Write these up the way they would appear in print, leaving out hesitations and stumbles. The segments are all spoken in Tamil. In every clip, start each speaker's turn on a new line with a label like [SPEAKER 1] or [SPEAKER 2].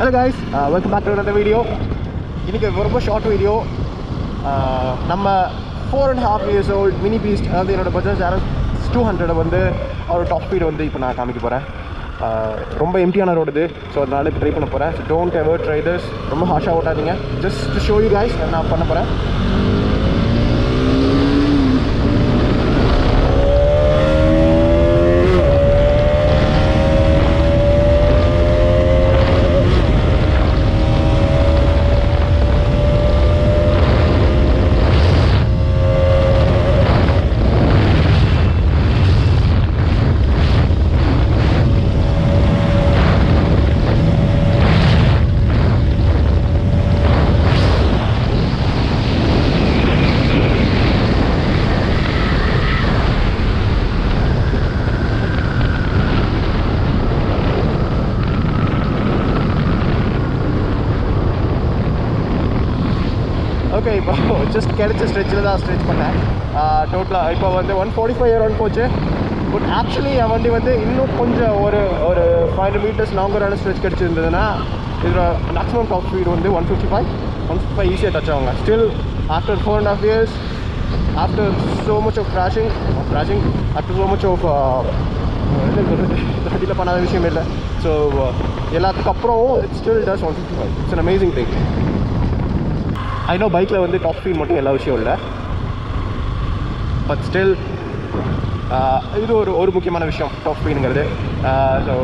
[SPEAKER 1] Hello guys, welcome back to another video. இன்னைக்கு ரொம்ப ஷார்ட் வீடியோ. நம்ம 4.5 years old mini beast அதாவது என்னோட Bajaj RS200 வந்து ஒரு டாப் ஸ்பீட் வந்து இப்போ நான் காமிக்க போகிறேன். ரொம்ப எம்டியான ரோடு இது, ஸோ அதனால ட்ரை பண்ண போகிறேன். So don't ever try this. ரொம்ப ஹார்ஷாக ஓட்டாதீங்க. Just to show you guys நான் பண்ண போகிறேன். ஓகே, இப்போ ஜஸ்ட் கிடைச்ச ஸ்ட்ரெச்சில் தான் ஸ்ட்ரெச் பண்ணேன். டோட்டலாக இப்போ வந்து 145 அரௌண்ட் போச்சு. பட் ஆக்சுவலி என் வண்டி வந்து இன்னும் கொஞ்சம் ஒரு 500 meters லாங்கரான ஸ்ட்ரெச் கிடச்சிருந்ததுன்னா இதில் மேக்ஸிமம் டாப் ஸ்பீட் வந்து 155 ஈஸியாக டச் ஆகுங்க. Still after 4.5 years, after so much of crashing, after so much of வண்டியில் பண்ணாத விஷயம் இல்லை. ஸோ எல்லாத்துக்கு அப்புறம் it still does 155. It's an amazing thing. I know பைக்கில் வந்து டாப் ஸ்பீட் மட்டும் எல்லா விஷயம் இல்லை, பட் ஸ்டில் இது ஒரு முக்கியமான விஷயம் டாப் ஸ்பீடுங்கிறது. ஸோ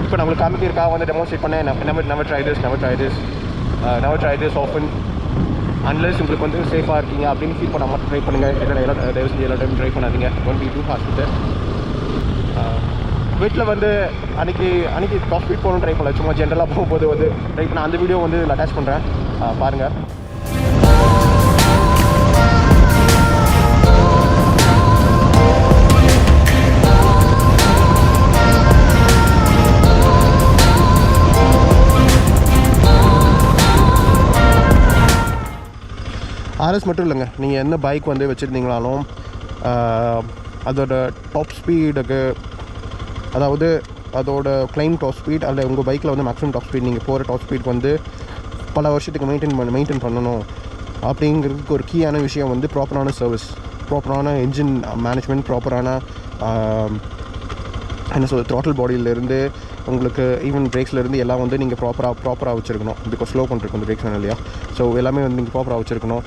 [SPEAKER 1] இப்போ நம்மளுக்கு காமிக்கிறதுக்காக வந்து டெமான்ஸ்ட்ரேட் பண்ணேன். never try this often unless உங்களுக்கு வந்து சேஃபாக இருக்கீங்க அப்படின்னு ஃபீல் பண்ண மட்டும் ட்ரை பண்ணுங்கள். எல்லா தயவு செஞ்சு எல்லா டைம் ட்ரை பண்ணாதீங்க. ஒன் பி டூ ஹாஸ்பிட்டல் வீட்டில் வந்து அன்றைக்கி டாப் ஸ்பீட் போகணும்னு ட்ரை பண்ணல, சும்மா ஜென்ரலாக போகும்போது வந்து ட்ரை பண்ண அந்த வீடியோ வந்து அட்டாச் பண்ணுறேன், பாருங்கள். ஆர்எஸ் மட்டும் இல்லைங்க, நீங்கள் என்ன பைக் வந்து வச்சுருந்தீங்களாலும் அதோட டாப் ஸ்பீடுக்கு, அதாவது அதோட கிளைம் டாப் ஸ்பீட் அல்ல உங்கள் பைக்கில் வந்து மேக்ஸிமம் டாப் ஸ்பீட் நீங்கள் போகிற டாப் ஸ்பீட் வந்து பல வருஷத்துக்கு மெயின்டைன் பண்ணணும். அப்படிங்கிறதுக்கு ஒரு கீயான விஷயம் வந்து ப்ராப்பரான சர்வீஸ், ப்ராப்பரான என்ஜின் மேனேஜ்மெண்ட், ப்ராப்பரான என்ன சொல்வது த்ராட்டில் பாடியிலேருந்து உங்களுக்கு ஈவன் பிரேக்ஸ்லேருந்து எல்லாம் வந்து நீங்கள் ப்ராப்பராக வச்சுருக்கணும். பிகாஸ் ஸ்லோ பண்ணிருக்கு வந்து பிரேக்ஸ் வேணும் இல்லையா. ஸோ எல்லாமே வந்து நீங்கள் ப்ராப்பராக வச்சுருக்கணும்.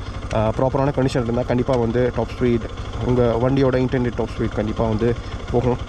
[SPEAKER 1] ப்ராப்பரான கண்டிஷன் இருந்தால் கண்டிப்பாக வந்து டாப் ஸ்பீட் உங்கள் வண்டியோட இன்டென்டட் டாப் ஸ்பீட் கண்டிப்பாக வந்து போகும்.